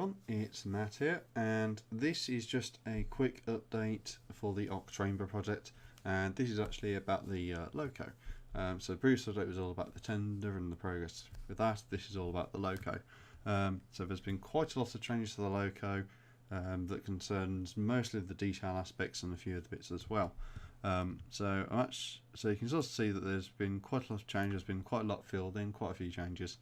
everyone, it's Matt here, and this is just a quick update for the OcTRAINber project, and this is actually about the loco. So the previous update was all about the tender and the progress with that. This is all about the loco. So there's been quite a lot of changes to the loco that concerns mostly the detail aspects and a few other bits as well. So you can sort of see that there's been quite a lot of changes, been quite a lot filled in, quite a few changes.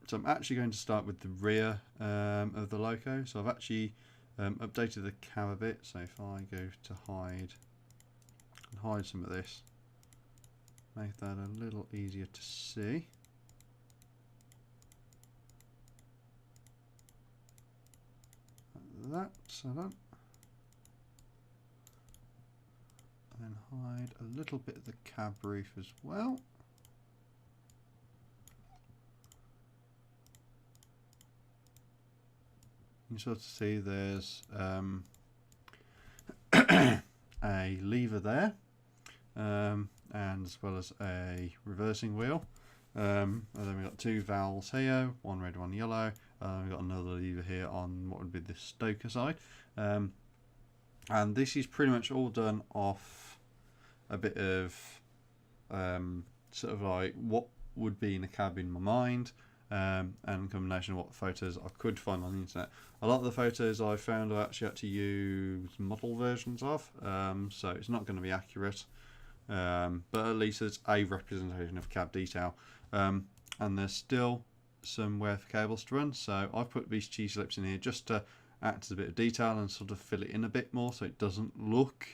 So I'm actually going to start with the rear of the loco. So I've actually updated the cab a bit. So if I go to hide some of this, make that a little easier to see. So that. And then hide a little bit of the cab roof as well. You sort of see there's a lever there, and as well as a reversing wheel. And then we've got two valves here, one red, one yellow. We've got another lever here on what would be the stoker side. And this is pretty much all done off a bit of sort of like what would be in a cab in my mind. And a combination of what photos I could find on the internet. A lot of the photos I found I actually had to use model versions of, so it's not going to be accurate, but at least it's a representation of cab detail. And there's still somewhere for cables to run, so I've put these cheese slips in here just to act as a bit of detail and sort of fill it in a bit more so it doesn't look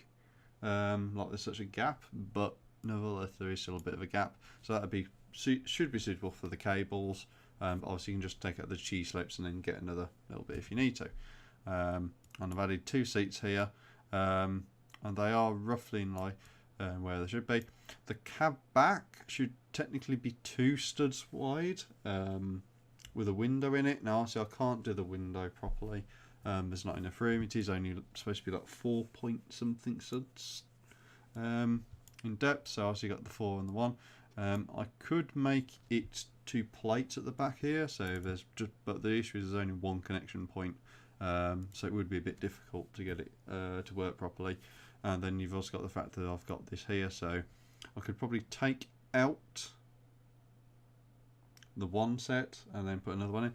like there's such a gap, but nevertheless there is still a bit of a gap, so that should be suitable for the cables. Obviously you can just take out the cheese slips and then get another little bit if you need to. And I've added two seats here, and they are roughly in line where they should be. The cab back should technically be 2 studs wide, with a window in it. Now obviously I can't do the window properly, there's not enough room. It is only supposed to be like 4 point something studs in depth, so obviously got the 4 and the 1. I could make it 2 plates at the back here, so there's just, but the issue is there's only 1 connection point, so it would be a bit difficult to get it to work properly. And then you've also got the fact that I've got this here, so I could probably take out the one set and then put another one in,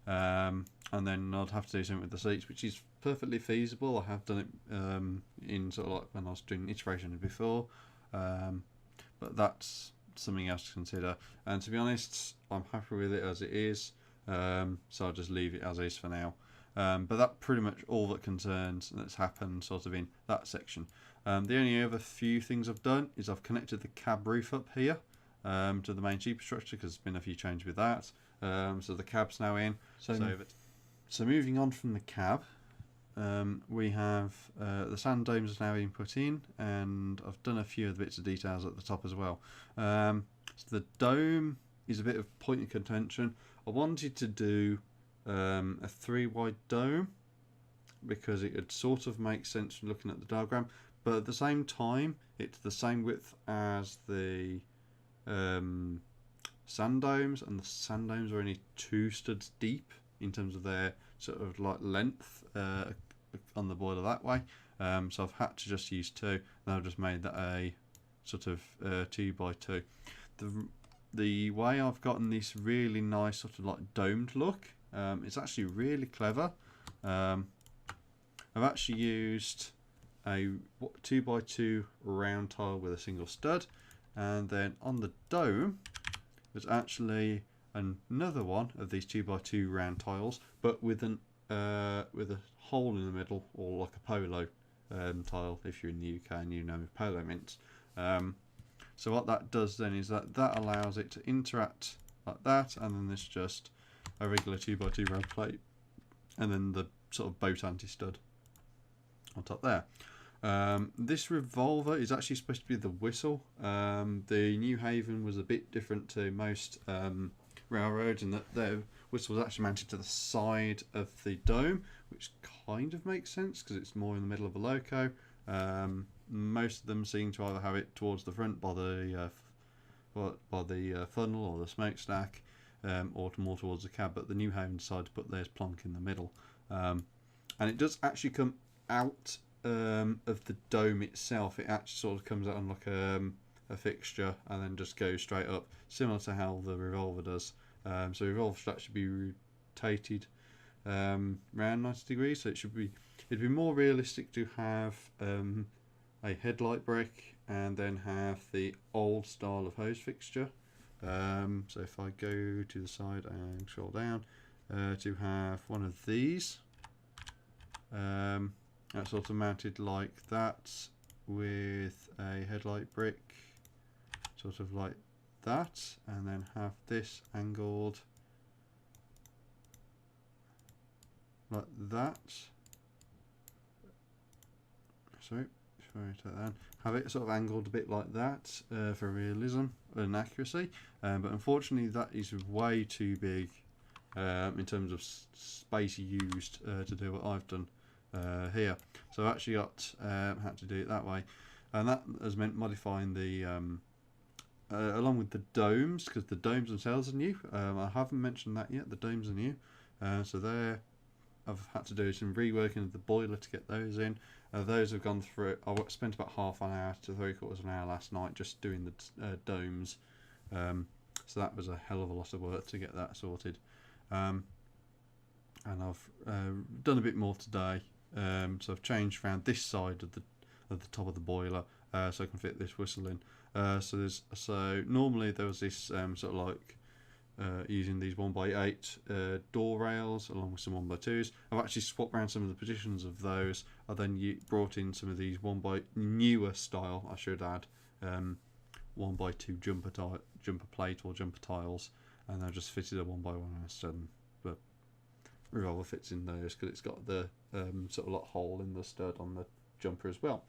and then I'd have to do something with the seats, which is perfectly feasible. I have done it in sort of like when I was doing iteration before, but that's something else to consider. And to be honest, I'm happy with it as it is, so I'll just leave it as is for now. But that's pretty much all that concerns that's happened sort of in that section. The only other few things I've done is I've connected the cab roof up here to the main superstructure, because there's been a few changes with that. So the cab's now in. So moving on from the cab, we have the sand domes have now been put in, and I've done a few of the bits of details at the top as well. So the dome is a bit of point of contention. I wanted to do a 3 wide dome because it would sort of make sense from looking at the diagram, but at the same time it's the same width as the sand domes, and the sand domes are only 2 studs deep in terms of their sort of like length on the boiler that way. So I've had to just use 2, and I've just made that a sort of 2 by 2. The way I've gotten this really nice sort of like domed look, it's actually really clever. I've actually used a 2 by 2 round tile with a single stud, and then on the dome there's actually another one of these 2 by 2 round tiles, but with a hole in the middle, or like a polo tile if you're in the UK and you know polo mints. So what that does then is that allows it to interact like that, and then there's just a regular 2 by 2 round plate, and then the sort of boat anti-stud on top there. This revolver is actually supposed to be the whistle. The New Haven was a bit different to most railroads in that their whistle was actually mounted to the side of the dome, which kind of makes sense because it's more in the middle of a loco. Most of them seem to either have it towards the front by the funnel or the smokestack, or more towards the cab, but the New Haven decided to put theirs plonk in the middle. And it does actually come out of the dome itself. It actually sort of comes out on like a fixture and then just goes straight up, similar to how the revolver does. So the revolver should actually be rotated around 90 degrees, so it'd be more realistic to have a headlight brick and then have the old style of hose fixture. So if I go to the side and scroll down, to have one of these, that's sort of mounted like that with a headlight brick, sort of like that, and then have this angled like that. Sorry, take that. Have it sort of angled a bit like that for realism and accuracy, but unfortunately that is way too big in terms of space used to do what I've done here. So I've actually had to do it that way, and that has meant modifying the along with the domes, because the domes themselves are new. I haven't mentioned that yet. The domes are new, so there I've had to do some reworking of the boiler to get those in. Those have gone through. I spent about half an hour to 3/4 of an hour last night just doing the domes. So that was a hell of a lot of work to get that sorted. And I've done a bit more today. So I've changed around this side of the top of the boiler so I can fit this whistle in. So normally there was this sort of like using these 1x8 door rails along with some 1x2s. I've actually swapped around some of the positions of those. I then brought in some of these newer style, I should add, 1x2 jumper plate or jumper tiles, and I've just fitted a 1x1 stud. But revolver fits in those because it's got the sort of like hole in the stud on the jumper as well.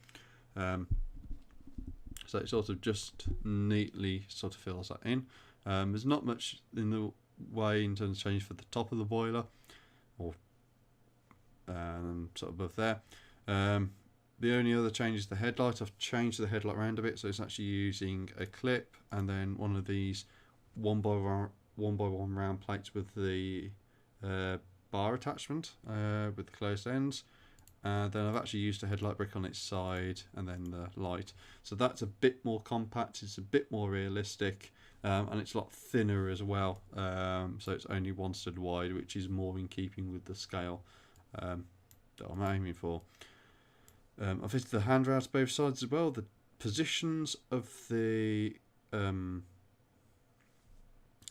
So it sort of just neatly sort of fills that in. There's not much in the way in terms of change for the top of the boiler, or sort of above there. The only other change is the headlight. I've changed the headlight around a bit, so it's actually using a clip and then one of these 1x1 round plates with the bar attachment with the closed ends. Then I've actually used a headlight brick on its side and then the light. So that's a bit more compact, it's a bit more realistic, and it's a lot thinner as well. So it's only 1 stud wide, which is more in keeping with the scale that I'm aiming for. I've fitted the handrails both sides as well. The positions of the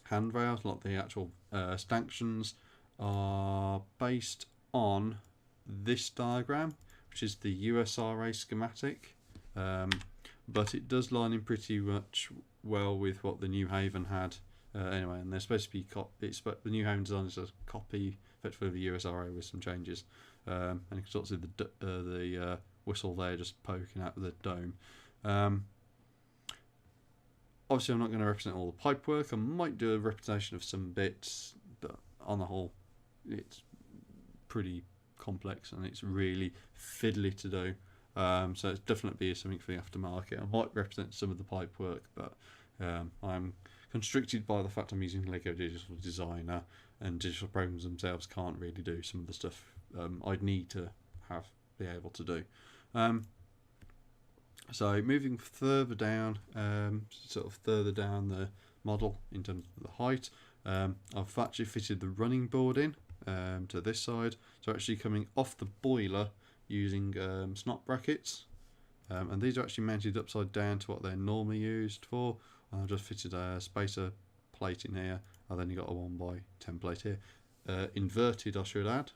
handrails, not the actual stanchions, are based on this diagram, which is the USRA schematic, but it does line in pretty much well with what the New Haven had anyway, and they're supposed to be the New Haven design is a copy effectively of the USRA with some changes, and you can sort of see the whistle there just poking out of the dome. Obviously I'm not going to represent all the pipe work. I might do a representation of some bits, but on the whole it's pretty complex and it's really fiddly to do, so it's definitely something for the aftermarket. I might represent some of the pipe work, but I'm constricted by the fact I'm using Lego Digital Designer, and digital programs themselves can't really do some of the stuff I'd need to be able to do. So moving further down, sort of further down the model in terms of the height, I've actually fitted the running board in to this side, so actually coming off the boiler using snot brackets, and these are actually mounted upside down to what they're normally used for. I've just fitted a spacer plate in here, and then you've got a 1x10 plate here, inverted I should add,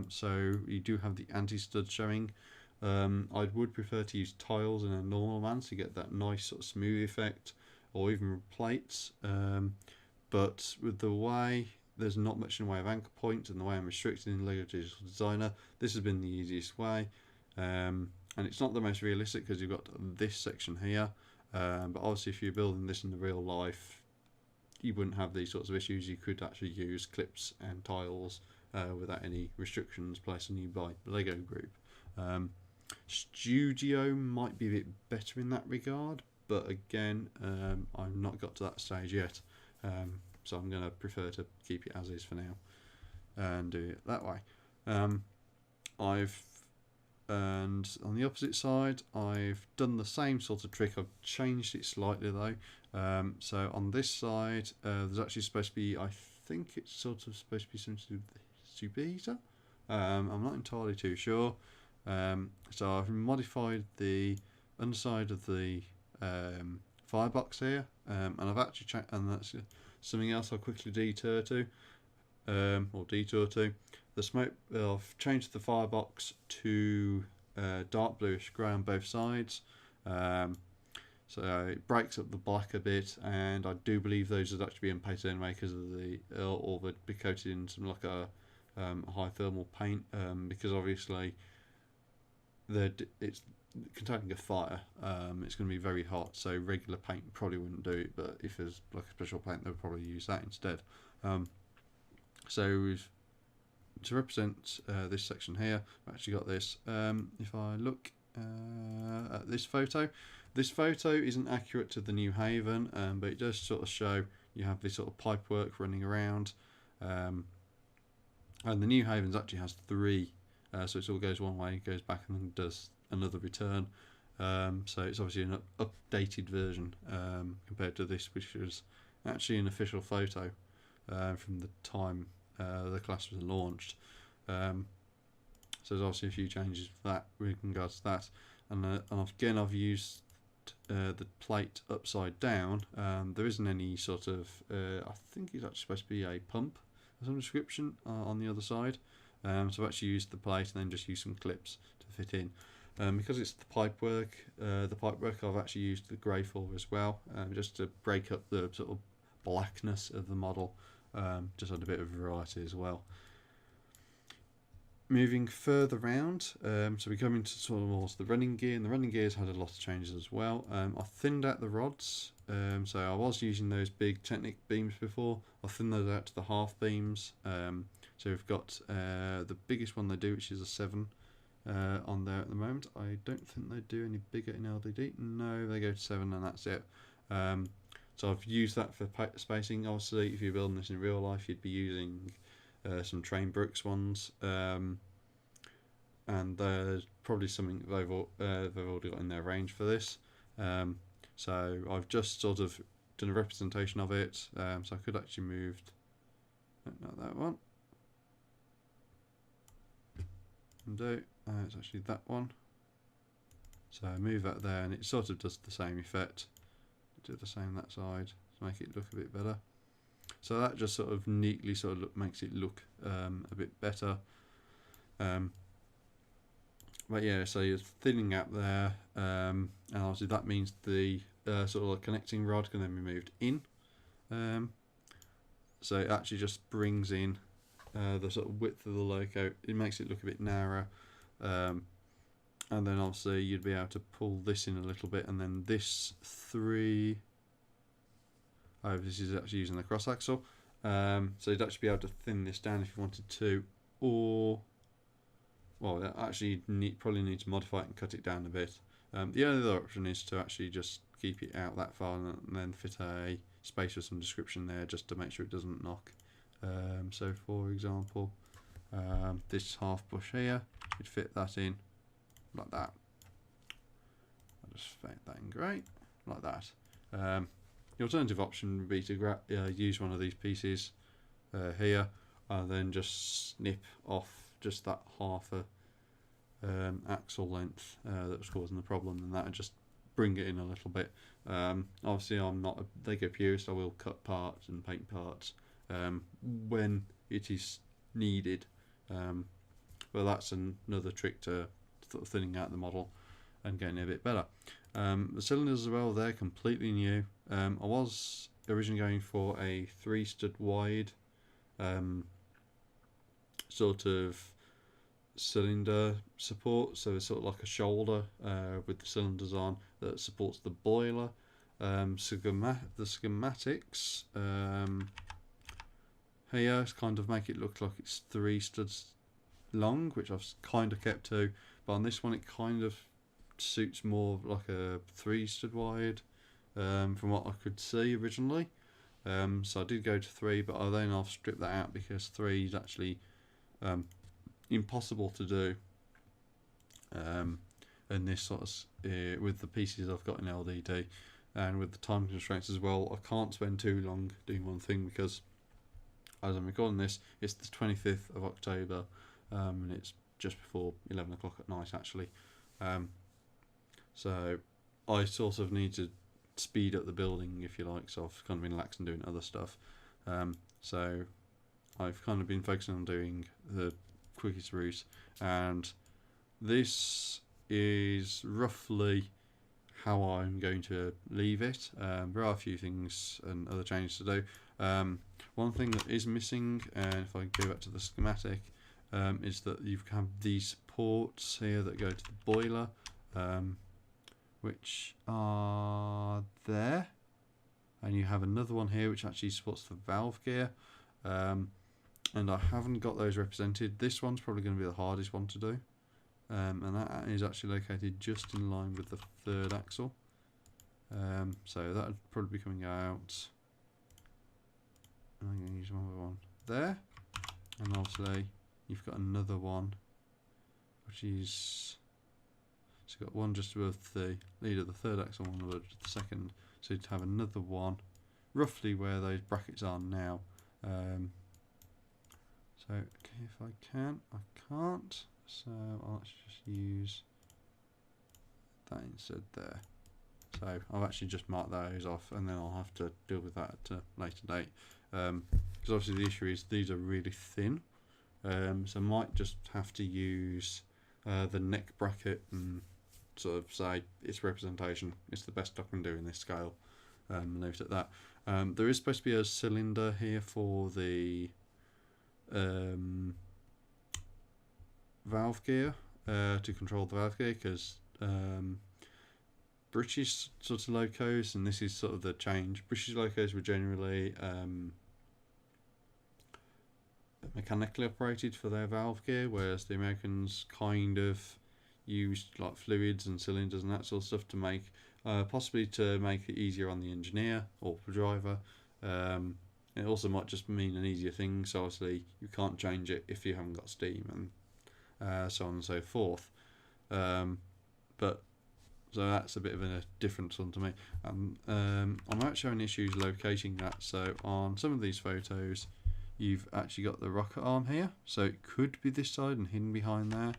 so you do have the anti-stud showing. I would prefer to use tiles in a normal manner to get that nice sort of smooth effect, or even plates, but with the way there's not much in the way of anchor points and the way I'm restricted in Lego Digital Designer, this has been the easiest way, and it's not the most realistic because you've got this section here, but obviously if you're building this in the real life you wouldn't have these sorts of issues. You could actually use clips and tiles without any restrictions placed on you by the Lego group. Studio might be a bit better in that regard, but again I've not got to that stage yet. so I'm going to prefer to keep it as is for now and do it that way. And on the opposite side, I've done the same sort of trick. I've changed it slightly though. So on this side, there's actually supposed to be, I think it's sort of supposed to be something to do with the superheater. I'm not entirely too sure. So I've modified the underside of the firebox here, and I've actually and that's something else I'll quickly detour to. The smoke. I've changed the firebox to dark bluish grey on both sides, so it breaks up the black a bit, and I do believe those would actually be unpainted anyway because of the or they'd be coated in some like a high thermal paint, because obviously it's containing a fire. It's going to be very hot, so regular paint probably wouldn't do it, but if there's like a special paint, they'll probably use that instead. So to represent this section here, I've actually got this. If I look at this photo isn't accurate to the New Haven, but it does sort of show you have this sort of pipework running around, and the New Havens actually has 3, so it all goes one way, goes back, and then does another return. So it's obviously an updated version compared to this, which was actually an official photo from the time the class was launched. So there's obviously a few changes for that with regards to that, and again I've used the plate upside down. There isn't any sort of I think it's actually supposed to be a pump of some description on the other side, so I've actually used the plate and then just used some clips to fit in. Because it's the pipework I've actually used the grey for as well, just to break up the sort of blackness of the model. Just had a bit of variety as well. Moving further round, so we come into sort of more the running gear, and the running gear's had a lot of changes as well. I thinned out the rods, so I was using those big Technic beams before. I thinned those out to the half beams. So we've got the biggest one they do, which is a 7 on there at the moment. I don't think they do any bigger in LDD. No, they go to 7 and that's it. So I've used that for spacing. Obviously, if you're building this in real life, you'd be using some OcTRAINber ones, and there's probably something they've already got in their range for this. So I've just sort of done a representation of it. So I could actually move, not that one. Undo. It's actually that one. So I move that there, and it sort of does the same effect. Do the same that side to make it look a bit better. So that just sort of neatly sort of makes it look a bit better. But yeah, so you're thinning out there, and obviously that means the sort of like connecting rod can then be moved in. So it actually just brings in the sort of width of the loco. It makes it look a bit narrower. And then obviously you'd be able to pull this in a little bit, and then this 3. Oh, this is actually using the cross axle. So you'd actually be able to thin this down if you wanted to, or well, actually probably need to modify it and cut it down a bit. The only other option is to actually just keep it out that far and then fit a space with some description there, just to make sure it doesn't knock. So for example, this half bush here, you'd fit that in like that. I'll just fade that in grey, like that. The alternative option would be to use one of these pieces here, and then just snip off just that half a axle length that was causing the problem, and that would just bring it in a little bit. Obviously I'm not a Lego purist. I will cut parts and paint parts when it is needed, but that's another trick to sort of thinning out the model and getting it a bit better. The cylinders as well, they're completely new. I was originally going for a 3 stud wide sort of cylinder support, so it's sort of like a shoulder with the cylinders on that supports the boiler. The schematics here kind of make it look like it's 3 studs long, which I've kind of kept to, but on this one it kind of suits more like a 3 stud wide from what I could see originally. So I did go to 3, but I've stripped that out because 3 is actually impossible to do. And this sort of with the pieces I've got in LDD and with the time constraints as well, I can't spend too long doing one thing because as I'm recording this, it's the 25th of October, and it's just before 11 o'clock at night actually. So I sort of need to speed up the building, if you like, so I've kind of been lax and doing other stuff. So I've kind of been focusing on doing the quickest route, and this is roughly how I'm going to leave it. There are a few things and other changes to do. One thing that is missing, and if I go back to the schematic, is that you have these ports here that go to the boiler, which are there, and you have another one here which actually supports the valve gear, and I haven't got those represented. This one's probably going to be the hardest one to do, and that is actually located just in line with the third axle, so that would probably be coming out. I'm going to use another one there, and obviously you've got another one which is, so you've got one just above the leader, the third axle, one above the second, so you'd have another one roughly where those brackets are now. So okay, if I can, I can't, so I'll actually just use that instead there. So I've actually just marked those off, and then I'll have to deal with that at a later date, because obviously the issue is these are really thin, so I might just have to use the neck bracket and sort of say it's representation, it's the best I can do in this scale, and leave it at that. There is supposed to be a cylinder here for the valve gear, to control the valve gear, because British sort of locos, and this is sort of the change, British locos were generally mechanically operated for their valve gear, whereas the Americans kind of used like fluids and cylinders and that sort of stuff to make, possibly to make it easier on the engineer or the driver. It also might just mean an easier thing, so obviously you can't change it if you haven't got steam, and so on and so forth. But so that's a bit of a different one to me. I'm actually having issues locating that. So on some of these photos, you've actually got the rocket arm here, so it could be this side and hidden behind there,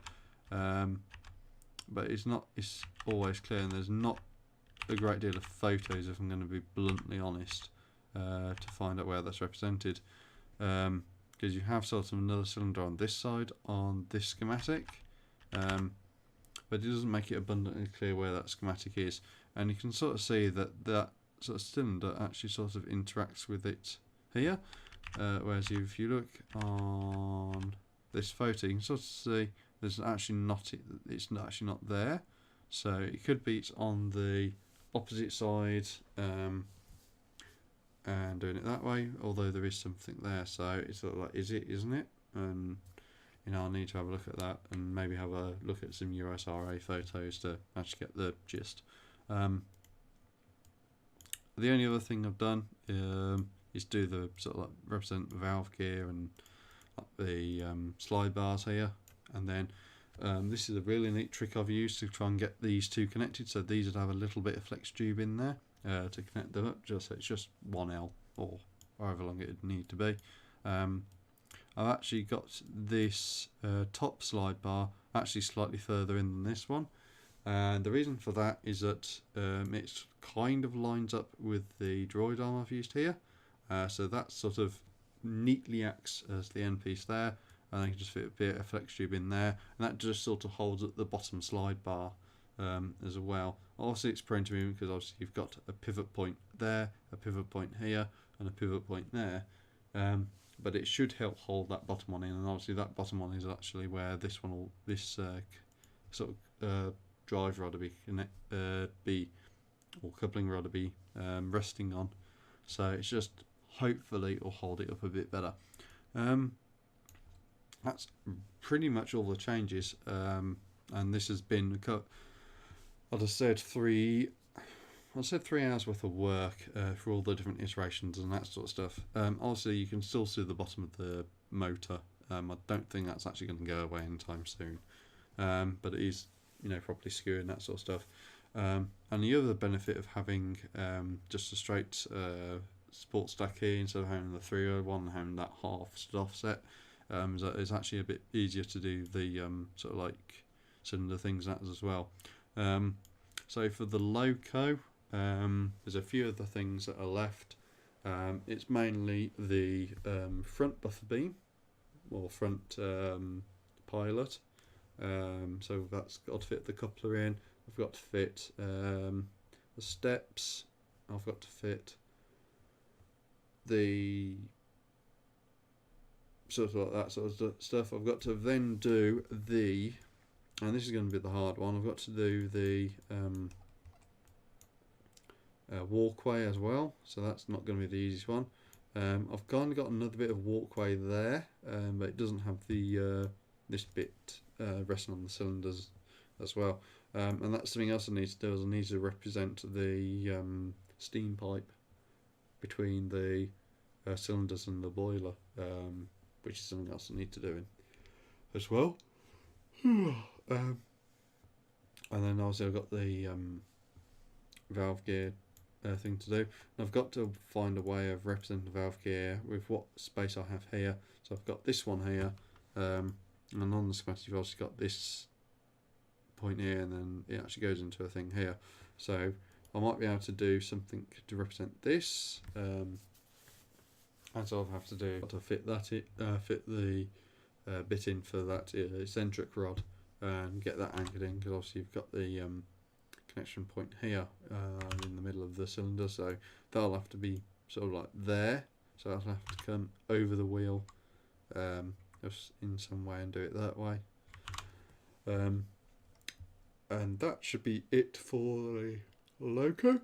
but it's not. It's always clear, and there's not a great deal of photos, if I'm going to be bluntly honest, to find out where that's represented, because you have sort of another cylinder on this side on this schematic, but it doesn't make it abundantly clear where that schematic is, and you can sort of see that that sort of cylinder actually sort of interacts with it here, whereas if you look on this photo, you can sort of see there's actually not, it's actually not there, so it could be it's on the opposite side, and doing it that way, although there is something there, so it's sort of like, is it, isn't it? And you know, I'll need to have a look at that, and maybe have a look at some USRA photos to actually get the gist. The only other thing I've done is do the sort of like represent the valve gear and the slide bars here, and then this is a really neat trick I've used to try and get these two connected. So these would have a little bit of flex tube in there to connect them up, just so it's just 1L or however long it would need to be. I've actually got this top slide bar actually slightly further in than this one, and the reason for that is that it kind of lines up with the droid arm I've used here, so that sort of neatly acts as the end piece there, and I can just fit a bit of flex tube in there, and that just sort of holds up the bottom slide bar as well. Obviously it's prone to movement because obviously you've got a pivot point there, a pivot point here, and a pivot point there, but it should help hold that bottom one in, and obviously that bottom one is actually where this one will, this sort of drive rod will be or coupling rod will be resting on, so it's just hopefully it'll hold it up a bit better. That's pretty much all the changes, and this has been, I'd have said 3 I said 3 hours worth of work for all the different iterations and that sort of stuff. Obviously, you can still see the bottom of the motor. I don't think that's actually going to go away anytime soon, but it is, properly skewing and that sort of stuff. And the other benefit of having just a straight support stack here instead of having the 301 and having that half offset is that it's actually a bit easier to do the sort of like cylinder things and that as well. So for the loco, there's a few other things that are left. It's mainly the front buffer beam or front pilot. So that's got to fit the coupler in. I've got to fit the steps. I've got to fit the sort of like that sort of stuff. I've got to then do the, and this is going to be the hard one, I've got to do the walkway as well, so that's not going to be the easiest one. I've kind of got another bit of walkway there, but it doesn't have the this bit resting on the cylinders as well. And that's something else I need to do, is I need to represent the steam pipe between the cylinders and the boiler, which is something else I need to do in as well. And then obviously I've got the valve gear thing to do. And I've got to find a way of representing the valve gear with what space I have here. So I've got this one here, and on the schematic I've also got this point here, and then it actually goes into a thing here. So I might be able to do something to represent this, and so I'll have to do to fit that fit the bit in for that eccentric rod and get that anchored in, because obviously you've got the connection point here in the middle of the cylinder, so that'll have to be sort of like there, so I'll have to come over the wheel just in some way and do it that way. And that should be it for the loco.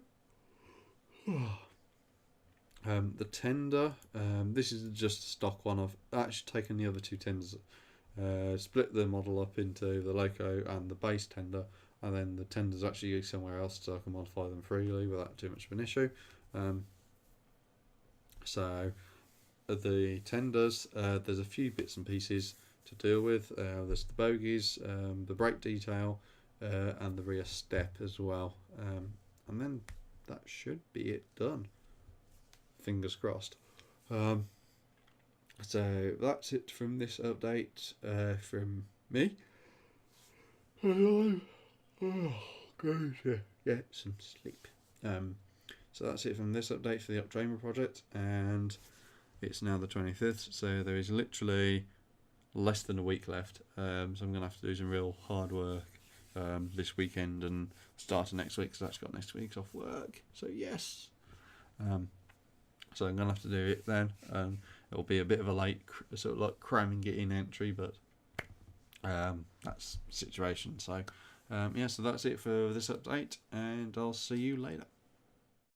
The tender, this is just a stock one. I've actually taken the other two tenders, split the model up into the loco and the base tender, and then the tenders actually go somewhere else so I can modify them freely without too much of an issue. So the tenders, there's a few bits and pieces to deal with. There's the bogies, the brake detail, and the rear step as well, and then that should be it done, fingers crossed. So that's it from this update from me. I'm going to get some sleep. So that's it from this update for the OcTRAINber project, and it's now the 25th, so there is literally less than a week left. So I'm going to have to do some real hard work this weekend and start of next week, because I've actually got next week's off work, so yes. So I'm going to have to do it then. It'll be a bit of a late sort of like cramming it in entry, but that's the situation. So yeah, so that's it for this update, and I'll see you later.